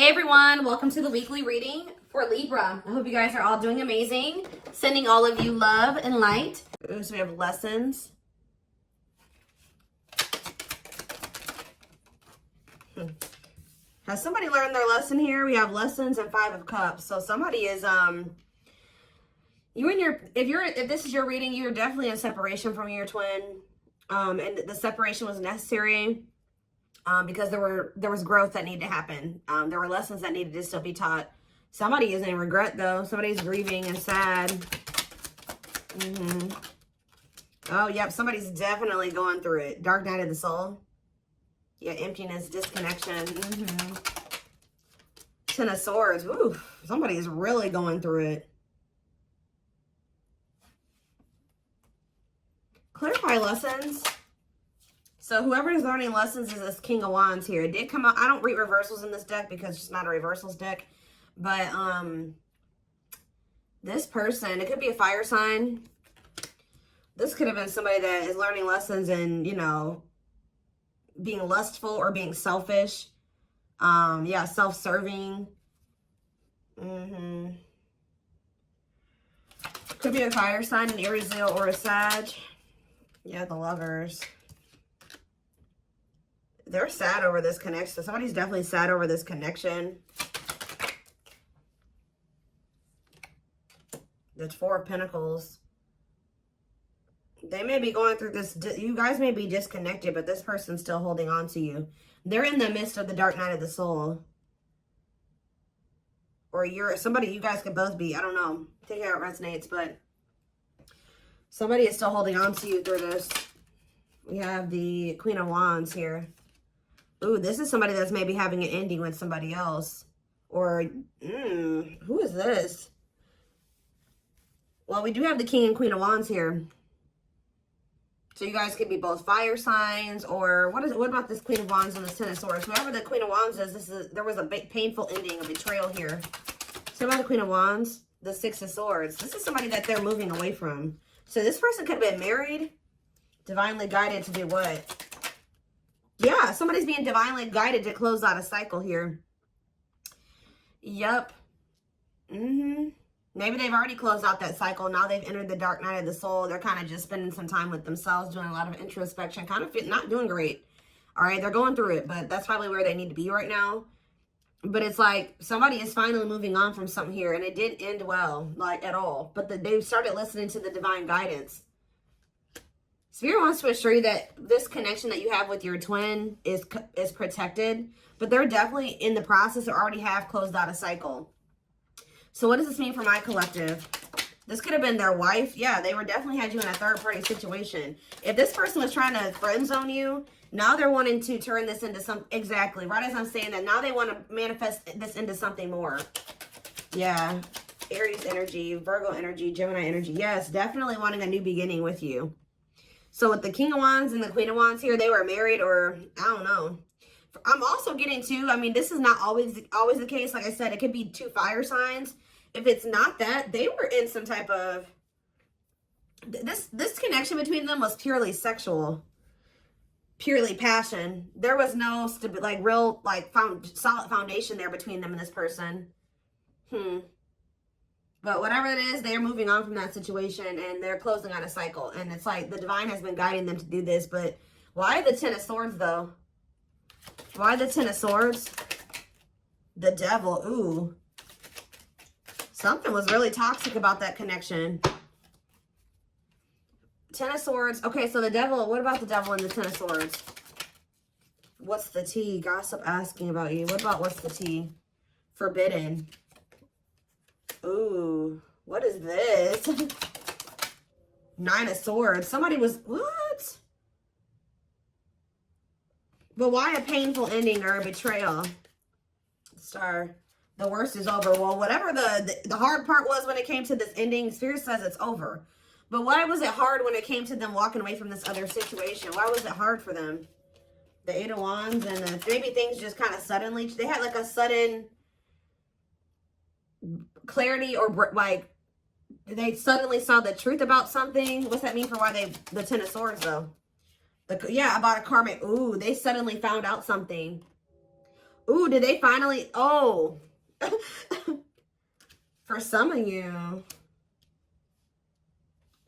Hey everyone, welcome to the weekly reading for Libra. I hope you guys are all doing amazing. Sending all of you love and light. Ooh, so we have lessons. Has somebody learned their lesson here? We have lessons and 5 of Cups. So somebody is if this is your reading, you're definitely in separation from your twin. And the separation was necessary. Because there was growth that needed to happen. There were lessons that needed to still be taught. Somebody is in regret though. Somebody's grieving and sad. Oh, yep. Somebody's definitely going through it. Dark night of the soul. Yeah, emptiness, disconnection. Ten of Swords. Ooh, somebody is really going through it. Clarify lessons. So whoever is learning lessons is this King of Wands here. It did come out. I don't read reversals in this deck because it's not a reversals deck. But this person, it could be a fire sign. This could have been somebody that is learning lessons and, you know, being lustful or being selfish. Yeah, self-serving. Could be a fire sign, an Aries, Leo, or a Sag. Yeah, the Lovers. They're sad over this connection. Somebody's definitely sad over this connection. There's 4 of Pentacles. They may be going through this. You guys may be disconnected, but this person's still holding on to you. They're in the midst of the dark night of the soul. Or you're somebody, you guys could both be. I don't know. Take how it resonates, but somebody is still holding on to you through this. We have the Queen of Wands here. Ooh, this is somebody that's maybe having an ending with somebody else. Or, who is this? Well, we do have the King and Queen of Wands here. So you guys could be both fire signs, or what about this Queen of Wands and the Ten of Swords? Whoever the Queen of Wands is, there was a big painful ending, a betrayal here. So about the Queen of Wands, the Six of Swords. This is somebody that they're moving away from. So this person could have been married, divinely guided to do what? Yeah, somebody's being divinely guided to close out a cycle here. Yep. Maybe they've already closed out that cycle. Now they've entered the dark night of the soul. They're kind of just spending some time with themselves, doing a lot of introspection, kind of not doing great. All right, they're going through it, but that's probably where they need to be right now. But it's like somebody is finally moving on from something here, and it didn't end well, like at all. But they started listening to the divine guidance. Spirit wants to assure you that this connection that you have with your twin is protected, but they're definitely in the process or already have closed out a cycle. So what does this mean for my collective? This could have been their wife. Yeah, they definitely had you in a third-party situation. If this person was trying to friend zone you, now they're wanting to turn this into some... Exactly. Right as I'm saying that, now they want to manifest this into something more. Yeah. Aries energy, Virgo energy, Gemini energy. Yes, definitely wanting a new beginning with you. So with the King of Wands and the Queen of Wands here, they were married, or I don't know. I'm also getting to, I mean, this is not always the case. Like I said, it could be 2 fire signs. If it's not that, they were in some type of, this connection between them was purely sexual, purely passion. There was no real solid foundation there between them and this person. But whatever it is, they're moving on from that situation and they're closing on a cycle. And it's like the divine has been guiding them to do this. But why the Ten of Swords, though? Why the Ten of Swords? The Devil. Ooh. Something was really toxic about that connection. Ten of Swords. Okay, so the Devil. What about the Devil and the Ten of Swords? What's the tea? Gossip asking about you. What about what's the tea? Forbidden. Ooh, what is this? 9 of Swords. Somebody was, what? But why a painful ending or a betrayal? Star, the worst is over. Well, whatever the hard part was when it came to this ending, Spirit says it's over. But why was it hard when it came to them walking away from this other situation? Why was it hard for them? The 8 of Wands and maybe things just kind of suddenly, they had like a sudden clarity, or like they suddenly saw the truth about something. What's that mean for why the Ten of Swords though? Yeah, about a karmic. Ooh, they suddenly found out something. Ooh, did they finally? Oh. For some of you.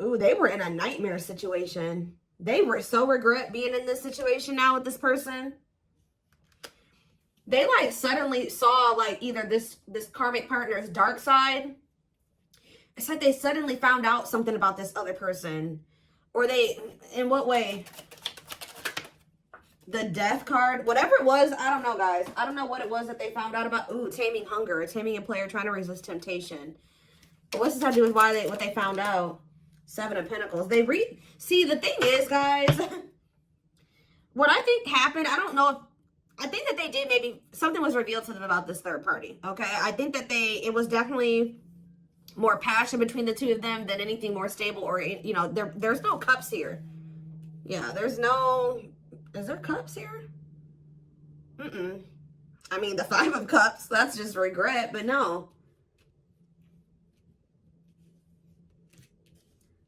Ooh, they were in a nightmare situation. They were so regret being in this situation now with this person. They like suddenly saw like either this karmic partner's dark side. It's like they suddenly found out something about this other person. Or they, in what way? The death card, whatever it was, I don't know, guys. I don't know what it was that they found out about. Ooh, taming hunger, taming a player trying to resist temptation. But what's this have to do with what they found out? 7 of Pentacles. See, the thing is, guys, what I think happened, I don't know if, I think that they did maybe, something was revealed to them about this third party, okay? I think that it was definitely more passion between the two of them than anything more stable or, you know, there's no cups here. Yeah, there's no, is there cups here? I mean, the 5 of Cups, that's just regret, but no.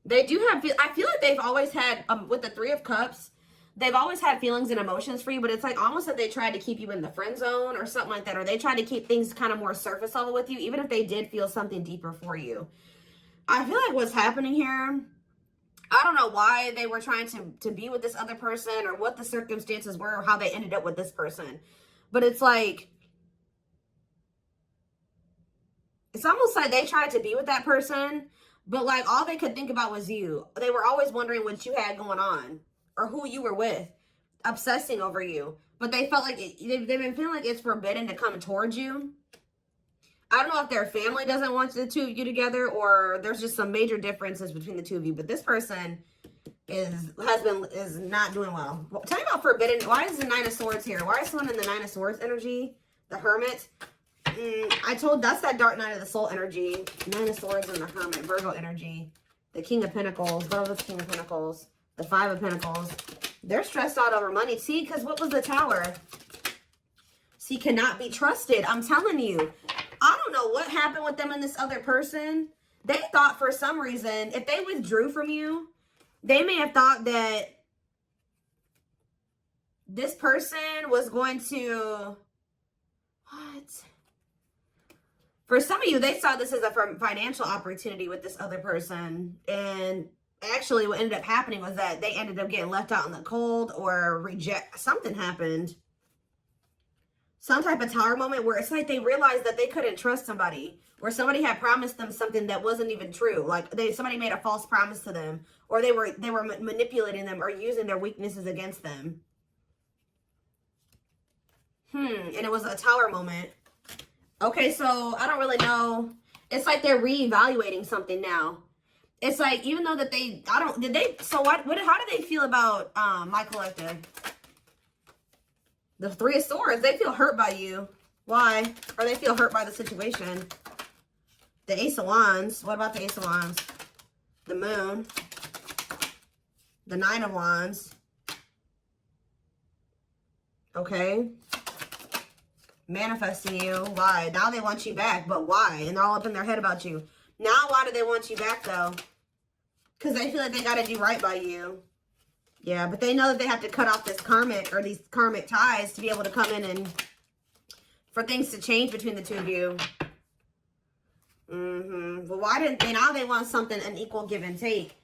They do have, I feel like they've always had, with the 3 of Cups, they've always had feelings and emotions for you, but it's like almost that they tried to keep you in the friend zone or something like that, or they tried to keep things kind of more surface level with you, even if they did feel something deeper for you. I feel like what's happening here, I don't know why they were trying to be with this other person or what the circumstances were or how they ended up with this person. But it's like, it's almost like they tried to be with that person, but like all they could think about was you. They were always wondering what you had going on or who you were with, obsessing over you. But they felt like, they've been feeling like it's forbidden to come towards you. I don't know if their family doesn't want the 2 of you together or there's just some major differences between the 2 of you. But this person is not doing well. Tell me about forbidden. Why is the 9 of Swords here? Why is someone in the 9 of Swords energy? The Hermit. That's that dark night of the soul energy. 9 of Swords and the Hermit. Virgo energy. The King of Pentacles. What was the King of Pentacles? The 5 of Pentacles. They're stressed out over money. See, because what was the Tower? See, cannot be trusted. I'm telling you. I don't know what happened with them and this other person. They thought for some reason, if they withdrew from you, they may have thought that this person was going to... What? For some of you, they saw this as a financial opportunity with this other person. And actually what ended up happening was that they ended up getting left out in the cold or something happened. Some type of Tower moment where it's like they realized that they couldn't trust somebody, or somebody had promised them something that wasn't even true. Like somebody made a false promise to them, or they were manipulating them or using their weaknesses against them. And it was a Tower moment. Okay, so I don't really know. It's like they're reevaluating something now. It's like, even though that how do they feel about my collective? The 3 of Swords, they feel hurt by you. Why? Or they feel hurt by the situation. The Ace of Wands. What about the Ace of Wands? The Moon. The 9 of Wands. Okay. Manifesting you. Why? Now they want you back, but why? And they're all up in their head about you. Now why do they want you back, though? Because they feel like they got to do right by you. Yeah, but they know that they have to cut off this karmic or these karmic ties to be able to come in and for things to change between the 2 of you. But why didn't they? Now they want something, an equal give and take.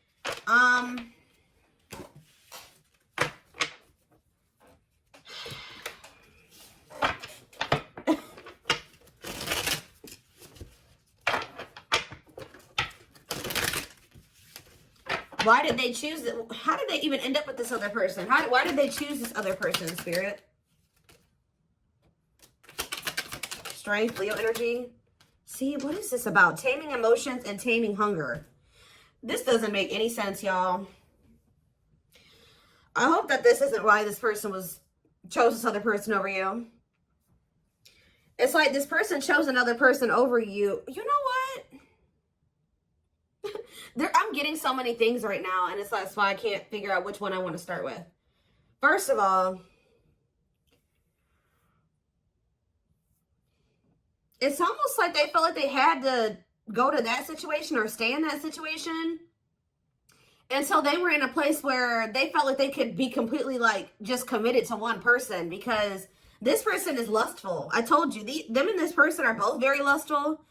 Why did they choose it? How did they even end up with this other person? Why did they choose this other person, Spirit? Strength, Leo energy. See, what is this about? Taming emotions and taming hunger. This doesn't make any sense, y'all. I hope that this isn't why this person chose this other person over you. It's like this person chose another person over you. You know what? I'm getting so many things right now, and that's why I can't figure out which one I want to start with. First of all, it's almost like they felt like they had to go to that situation or stay in that situation until they were in a place where they felt like they could be completely like just committed to one person, because This person is lustful. I told you, them and this person are both very lustful.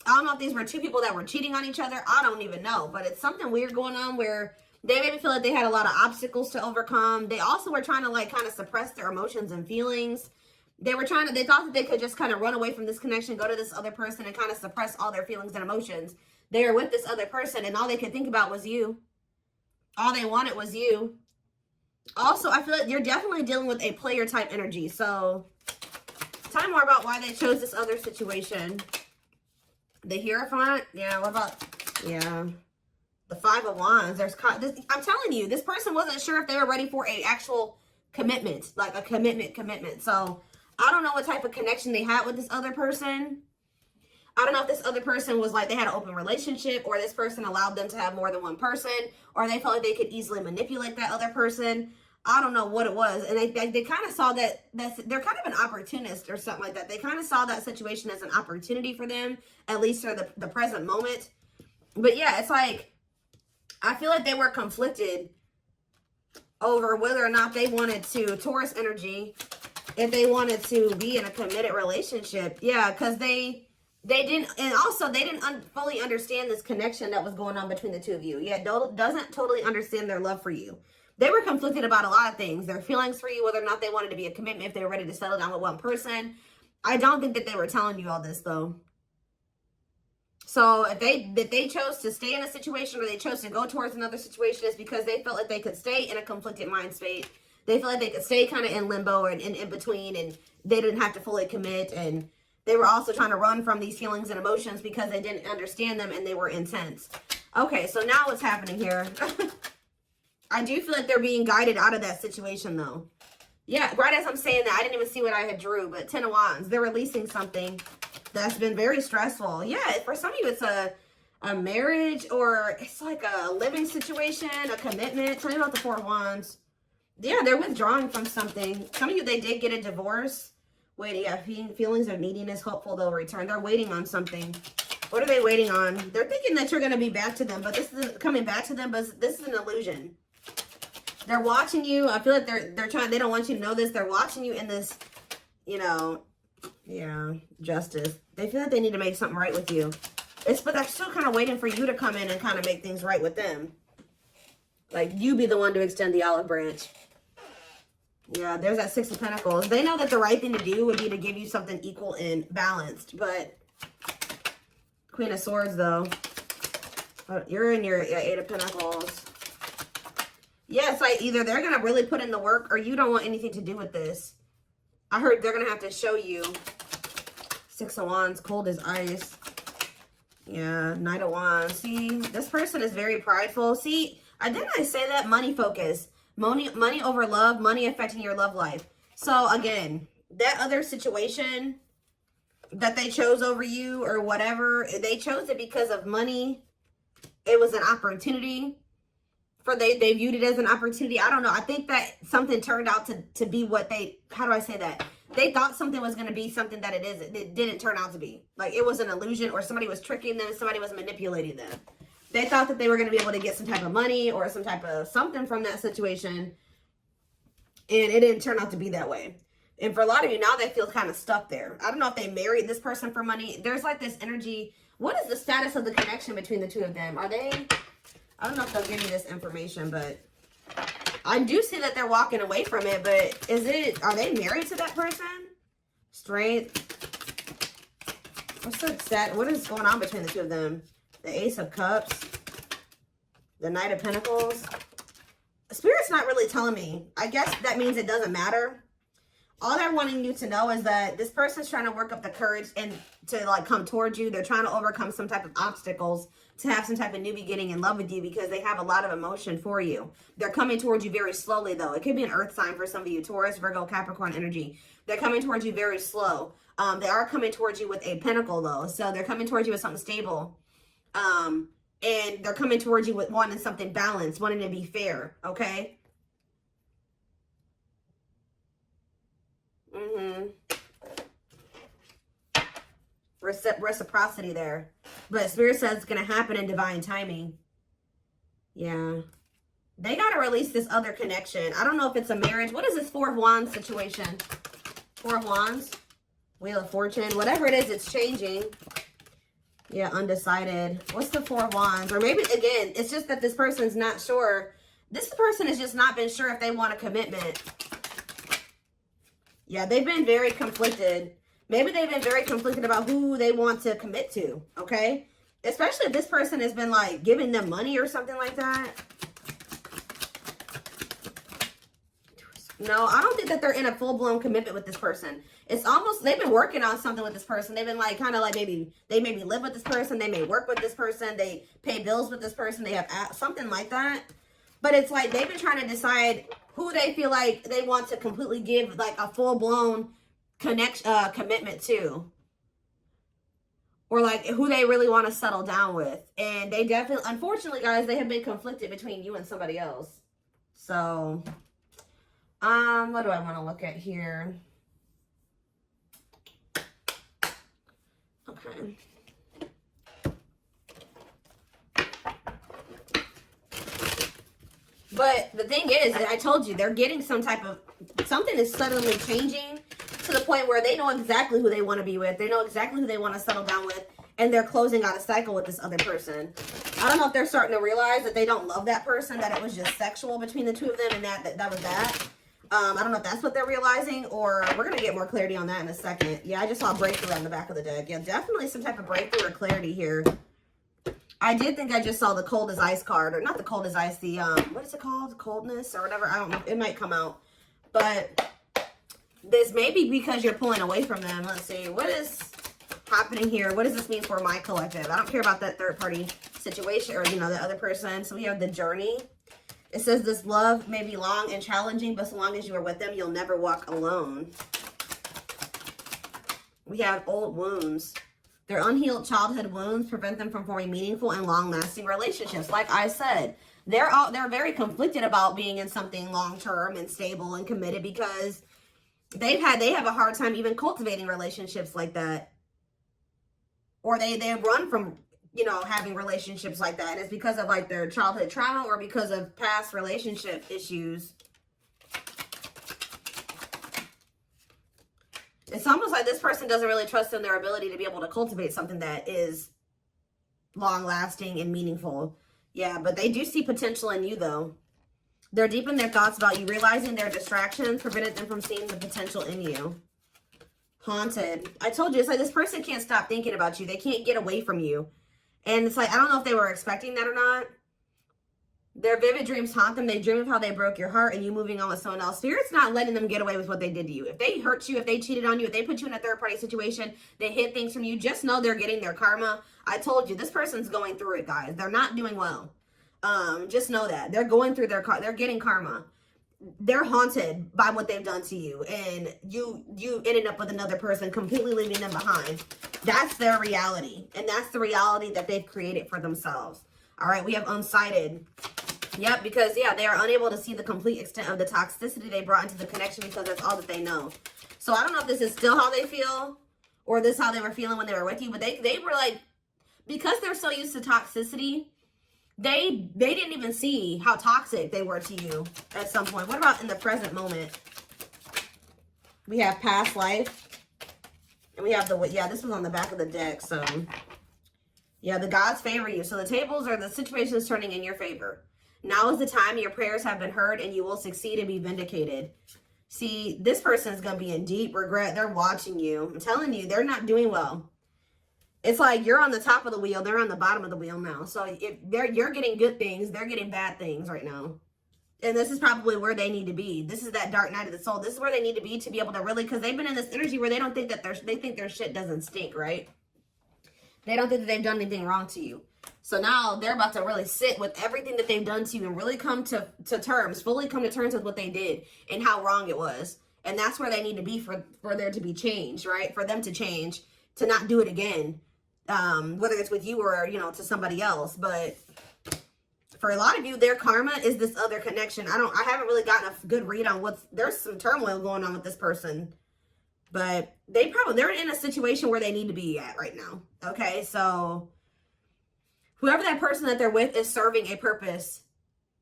I don't know if these were two people that were cheating on each other. I don't even know. But it's something weird going on where they made me feel like they had a lot of obstacles to overcome. They also were trying to like kind of suppress their emotions and feelings. They thought that they could just kind of run away from this connection, go to this other person and kind of suppress all their feelings and emotions. They were with this other person and all they could think about was you. All they wanted was you. Also, I feel like you're definitely dealing with a player type energy. So, tell me more about why they chose this other situation. The Hierophant? Yeah, what about... Yeah. The Five of Wands. I'm telling you, this person wasn't sure if they were ready for a actual commitment. Like a commitment. So, I don't know what type of connection they had with this other person. I don't know if this other person was like they had an open relationship, or this person allowed them to have more than one person, or they felt like they could easily manipulate that other person. I don't know what it was. And they kind of saw that they're kind of an opportunist or something like that. They kind of saw that situation as an opportunity for them, at least for the present moment. But yeah, it's like, I feel like they were conflicted over whether or not they wanted to, Taurus energy, if they wanted to be in a committed relationship. Yeah, because they didn't, and also they didn't fully understand this connection that was going on between the two of you. Yeah, doesn't totally understand their love for you. They were conflicted about a lot of things. Their feelings for you, whether or not they wanted to be a commitment, if they were ready to settle down with one person. I don't think that they were telling you all this, though. So if they chose to stay in a situation, or they chose to go towards another situation, it's because they felt like they could stay in a conflicted mind state. They felt like they could stay kind of in limbo and in between, and they didn't have to fully commit. And they were also trying to run from these feelings and emotions because they didn't understand them and they were intense. Okay, so now what's happening here? I do feel like they're being guided out of that situation, though. Yeah, right as I'm saying that, I didn't even see what I had drew, but 10 of Wands. They're releasing something that's been very stressful. Yeah, for some of you, it's a marriage, or it's like a living situation, a commitment. Tell me about the 4 of Wands. Yeah, they're withdrawing from something. Some of you, they did get a divorce. Wait, yeah, feelings of neediness, hopeful they'll return. They're waiting on something. What are they waiting on? They're thinking that you're going to be back to them, but this isn't coming back to them, but this is an illusion. They're watching you. I feel like they're trying, they don't want you to know this. They're watching you in this, you know, yeah, justice. They feel like they need to make something right with you. But they're still kind of waiting for you to come in and kind of make things right with them. Like, you be the one to extend the olive branch. Yeah, there's that 6 of Pentacles. They know that the right thing to do would be to give you something equal and balanced. But Queen of Swords, though. You're in your 8 of Pentacles. Yeah, it's like either they're going to really put in the work, or you don't want anything to do with this. I heard they're going to have to show you. 6 of Wands, cold as ice. Yeah, Knight of Wands. See, this person is very prideful. See, didn't I say that? Money focus. Money over love, money affecting your love life. So again, that other situation that they chose over you or whatever, they chose it because of money. It was an opportunity. They viewed it as an opportunity. I don't know. I think that something turned out to be what how do I say that? They thought something was going to be something that it isn't. It didn't turn out to be. Like, it was an illusion, or somebody was tricking them, somebody was manipulating them. They thought that they were going to be able to get some type of money or some type of something from that situation, and it didn't turn out to be that way. And for a lot of you now, they feel kind of stuck there. I don't know if they married this person for money. There's like this energy. What is the status of the connection between the two of them? Are they... I don't know if they'll give me this information, but I do see that they're walking away from it. But are they married to that person? Strength. What is going on between the two of them? The Ace of Cups. The Knight of Pentacles. Spirit's not really telling me. I guess that means it doesn't matter. All they're wanting you to know is that this person's trying to work up the courage and to like come towards you. They're trying to overcome some type of obstacles to have some type of new beginning in love with you, because they have a lot of emotion for you. They're coming towards you very slowly, though. It could be an earth sign for some of you. Taurus, Virgo, Capricorn energy. They're coming towards you very slow. They are coming towards you with a pentacle, though. So they're coming towards you with something stable. And they're coming towards you with wanting something balanced, wanting to be fair, okay? Reciprocity there. But Spirit says it's going to happen in divine timing. Yeah. They got to release this other connection. I don't know if it's a marriage. What is this 4 of Wands situation? Four of Wands, Wheel of Fortune, whatever it is, it's changing. Yeah, undecided. What's the Four of Wands? Or maybe, again, it's just that this person's not sure. This person has just not been sure if they want a commitment. Yeah, they've been very conflicted. Maybe they've been very conflicted about who they want to commit to, okay? Especially if this person has been, like, giving them money or something like that. No, I don't think that they're in a full-blown commitment with this person. It's almost, they've been working on something with this person. They've been, like, kind of like maybe, they maybe live with this person. They may work with this person. They pay bills with this person. They have something like that. But it's like they've been trying to decide who they feel like they want to completely give, like, a full-blown commitment to. Or, like, who they really want to settle down with. And they definitely, unfortunately, guys, they have been conflicted between you and somebody else. So, what do I want to look at here? Okay. But the thing is, I told you, they're getting some type of, something is suddenly changing to the point where they know exactly who they want to be with. They know exactly who they want to settle down with. And they're closing out a cycle with this other person. I don't know if they're starting to realize that they don't love that person, that it was just sexual between the two of them, and that was that. I don't know if that's what they're realizing, or we're going to get more clarity on that in a second. Yeah, I just saw a breakthrough on the back of the deck. Yeah, definitely some type of breakthrough or clarity here. I did think I just saw the cold as ice card, or not the cold as ice, the, what is it called? Coldness or whatever. I don't know. It might come out. But this may be because you're pulling away from them. Let's see. What is happening here? What does this mean for my collective? I don't care about that third party situation or, you know, the other person. So we have the Journey. It says this love may be long and challenging, but so long as you are with them, you'll never walk alone. We have Old Wounds. Their unhealed childhood wounds prevent them from forming meaningful and long-lasting relationships. Like I said, they're very conflicted about being in something long-term and stable and committed because they have a hard time even cultivating relationships like that. Or they run from, you know, having relationships like that. It's because of, like, their childhood trauma or because of past relationship issues. It's almost like this person doesn't really trust in their ability to be able to cultivate something that is long-lasting and meaningful. Yeah, but they do see potential in you, though. They're deep in their thoughts about you, realizing their distractions prevented them from seeing the potential in you. Haunted. I told you, it's like this person can't stop thinking about you. They can't get away from you. And it's like, I don't know if they were expecting that or not. Their vivid dreams haunt them. They dream of how they broke your heart and you moving on with someone else. Spirit's not letting them get away with what they did to you. If they hurt you, if they cheated on you, if they put you in a third-party situation, they hid things from you, just know they're getting their karma. I told you, this person's going through it, guys. They're not doing well. Just know that. They're going through they're getting karma. They're haunted by what they've done to you. And you ended up with another person, completely leaving them behind. That's their reality. And that's the reality that they've created for themselves. All right, we have Unsighted. Yep, because, yeah, they are unable to see the complete extent of the toxicity they brought into the connection because that's all that they know. So I don't know if this is still how they feel or this is how they were feeling when they were with you. But they were like, because they're so used to toxicity, they didn't even see how toxic they were to you at some point. What about in the present moment? We have Past Life. And we have this was on the back of the deck. So, yeah, the gods favor you. So the the situation is turning in your favor. Now is the time your prayers have been heard and you will succeed and be vindicated. See, this person is going to be in deep regret. They're watching you. I'm telling you, they're not doing well. It's like you're on the top of the wheel. They're on the bottom of the wheel now. So if you're getting good things, they're getting bad things right now. And this is probably where they need to be. This is that dark night of the soul. This is where they need to be to be able to really, because they've been in this energy where they don't think that they think their shit doesn't stink, right? They don't think that they've done anything wrong to you. So now they're about to really sit with everything that they've done to you and really come to terms, fully come to terms with what they did and how wrong it was. And that's where they need to be for there to be change, right? For them to change, to not do it again. Whether it's with you or, you know, to somebody else. But for a lot of you, their karma is this other connection. I haven't really gotten a good read on there's some turmoil going on with this person. But they're in a situation where they need to be at right now. Okay, so whoever that person that they're with is serving a purpose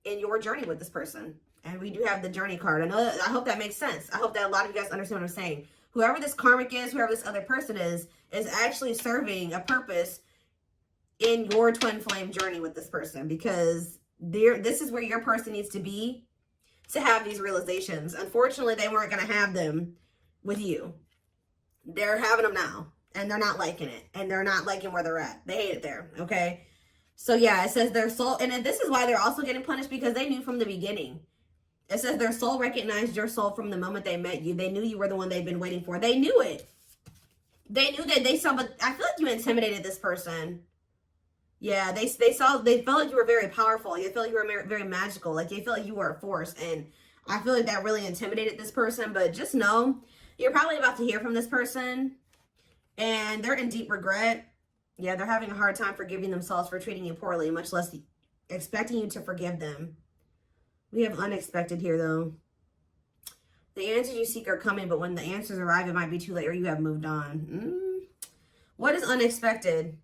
in your journey with this person. And we do have the Journey card. I hope that makes sense. I hope that a lot of you guys understand what I'm saying. whoever this karmic is, whoever this other person is actually serving a purpose in your twin flame journey with this person, because this is where your person needs to be to have these realizations. Unfortunately, they weren't going to have them with you. They're having them now, and they're not liking it, and they're not liking where they're at. They hate it there, okay? So yeah, it says their soul, and this is why they're also getting punished, because they knew from the beginning. It says their soul recognized your soul from the moment they met you. They knew you were the one they've been waiting for. They knew it. They knew that they saw, but I feel like you intimidated this person. Yeah, they felt like you were very powerful. They felt like you were very magical. Like they felt like you were a force. And I feel like that really intimidated this person. But just know, you're probably about to hear from this person. And they're in deep regret. Yeah, they're having a hard time forgiving themselves for treating you poorly, much less expecting you to forgive them. We have unexpected here, though. The answers you seek are coming, but when the answers arrive, it might be too late or you have moved on. What is unexpected?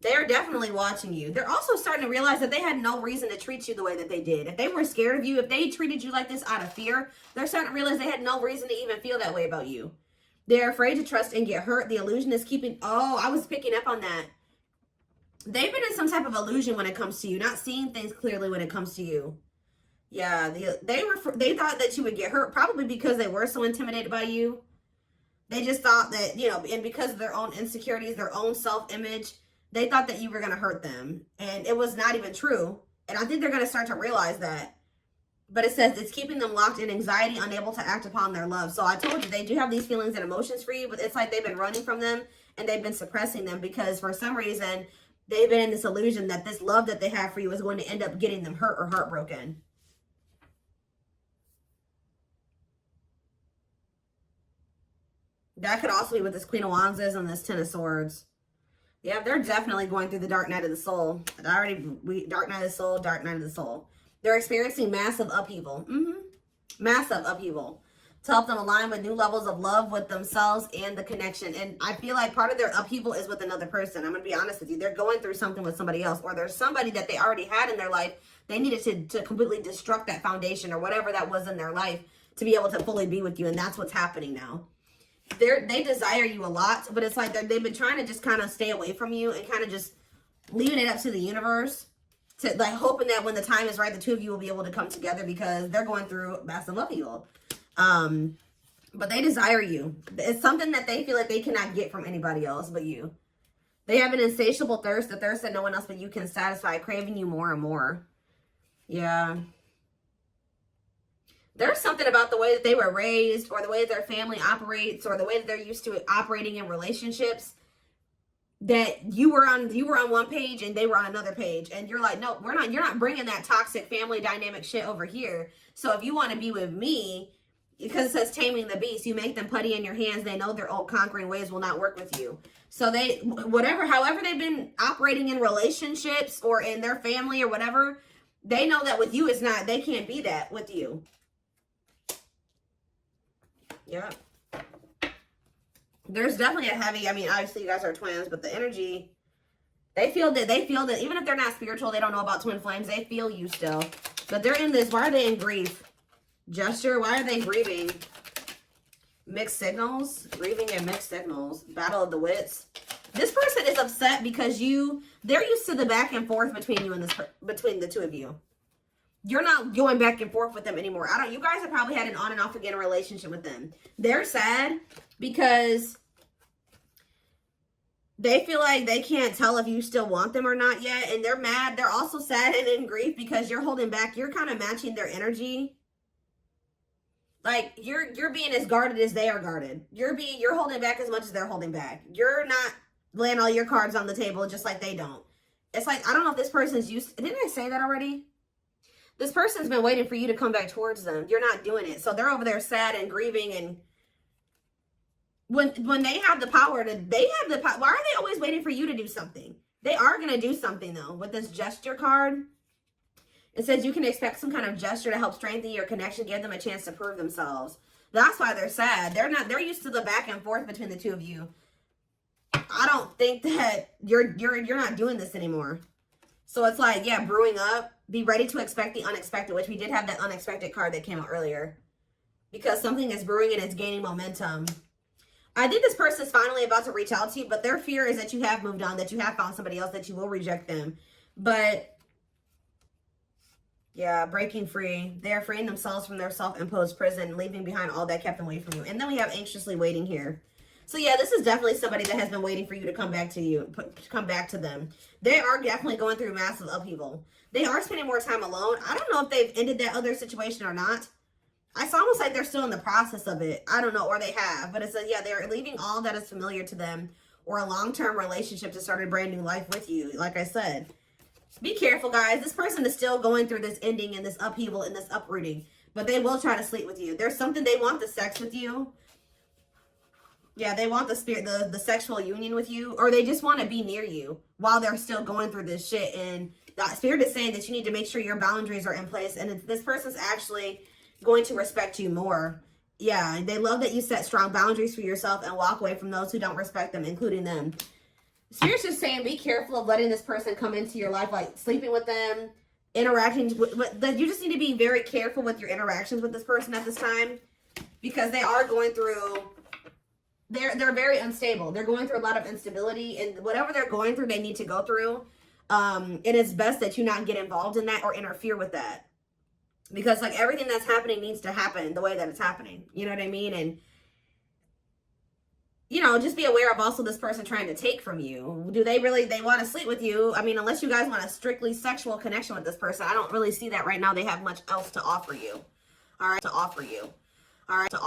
They're definitely watching you. They're also starting to realize that they had no reason to treat you the way that they did. If they were scared of you, if they treated you like this out of fear, they're starting to realize they had no reason to even feel that way about you. They're afraid to trust and get hurt. The illusion is keeping... Oh, I was picking up on that. They've been in some type of illusion when it comes to you, not seeing things clearly when it comes to you. Yeah, they thought that you would get hurt, probably because they were so intimidated by you. They just thought that, you know, and because of their own insecurities, their own self-image, they thought that you were going to hurt them. And it was not even true. And I think they're going to start to realize that. But it says it's keeping them locked in anxiety, unable to act upon their love. So I told you, they do have these feelings and emotions for you, but it's like they've been running from them and they've been suppressing them because for some reason, they've been in this illusion that this love that they have for you is going to end up getting them hurt or heartbroken. That could also be what this Queen of Wands is and this Ten of Swords. Yeah, they're definitely going through the dark night of the soul. Dark night of the soul, dark night of the soul. They're experiencing massive upheaval. Massive upheaval. To help them align with new levels of love with themselves and the connection. And I feel like part of their upheaval is with another person. I'm going to be honest with you. They're going through something with somebody else. Or there's somebody that they already had in their life. They needed to completely destruct that foundation or whatever that was in their life to be able to fully be with you. And that's what's happening now. They desire you a lot, but it's like they've been trying to just kind of stay away from you and kind of just leaving it up to the universe, to like hoping that when the time is right, the two of you will be able to come together because they're going through massive upheaval. But they desire you. It's something that they feel like they cannot get from anybody else but you. They have an insatiable thirst, a thirst that no one else but you can satisfy, craving you more and more. Yeah. There's something about the way that they were raised or the way that their family operates or the way that they're used to operating in relationships that you were on one page and they were on another page. And you're like, no, you're not bringing that toxic family dynamic shit over here. So if you want to be with me, because it says taming the beast, you make them putty in your hands. They know their old conquering ways will not work with you. So however they've been operating in relationships or in their family or whatever, they know that with you they can't be that with you. Yeah. There's definitely a heavy, I mean, obviously you guys are twins, but the energy, they feel that even if they're not spiritual, they don't know about twin flames, they feel you still. But they're in this, why are they in grief? Gesture, why are they grieving? Mixed signals, grieving and mixed signals, battle of the wits. This person is upset because they're used to the back and forth between you and between the two of you. You're not going back and forth with them anymore. You guys have probably had an on and off again relationship with them. They're sad because they feel like they can't tell if you still want them or not yet. And they're mad. They're also sad and in grief because you're holding back. You're kind of matching their energy. Like you're being as guarded as they are guarded. You're holding back as much as they're holding back. You're not laying all your cards on the table just like they don't. It's like, I don't know if this person's didn't I say that already? This person's been waiting for you to come back towards them. You're not doing it. So they're over there sad and grieving. And when they have the power why are they always waiting for you to do something? They are going to do something though. With this gesture card, it says you can expect some kind of gesture to help strengthen your connection, give them a chance to prove themselves. That's why they're sad. They're used to the back and forth between the two of you. I don't think that you're not doing this anymore. So it's like, yeah, brewing up. Be ready to expect the unexpected, which we did have that unexpected card that came out earlier. Because something is brewing and it's gaining momentum. I think this person is finally about to reach out to you, but their fear is that you have moved on, that you have found somebody else, that you will reject them. But yeah, breaking free. They're freeing themselves from their self-imposed prison, leaving behind all that kept them away from you. And then we have anxiously waiting here. So yeah, this is definitely somebody that has been waiting for you to come back to you, come back to them. They are definitely going through massive upheaval. They are spending more time alone. I don't know if they've ended that other situation or not. It's almost like they're still in the process of it. I don't know, or they have. But it's a, yeah, they're leaving all that is familiar to them or a long-term relationship to start a brand new life with you, like I said. Be careful, guys. This person is still going through this ending and this upheaval and this uprooting. But they will try to sleep with you. There's something they want the sex with you. Yeah, they want the sexual union with you. Or they just want to be near you while they're still going through this shit. And the spirit is saying that you need to make sure your boundaries are in place. And this person's actually going to respect you more. Yeah, they love that you set strong boundaries for yourself and walk away from those who don't respect them, including them. Spirit's just saying be careful of letting this person come into your life, like sleeping with them, interacting with you just need to be very careful with your interactions with this person at this time, because they are going through, they're very unstable. They're going through a lot of instability, and whatever they're going through, they need to go through. And it's best that you not get involved in that or interfere with that. Because like everything that's happening needs to happen the way that it's happening. You know what I mean? And you know, just be aware of also this person trying to take from you. Do they want to sleep with you? I mean, unless you guys want a strictly sexual connection with this person, I don't really see that right now. They have much else to offer you. All right, to offer you. All right, to offer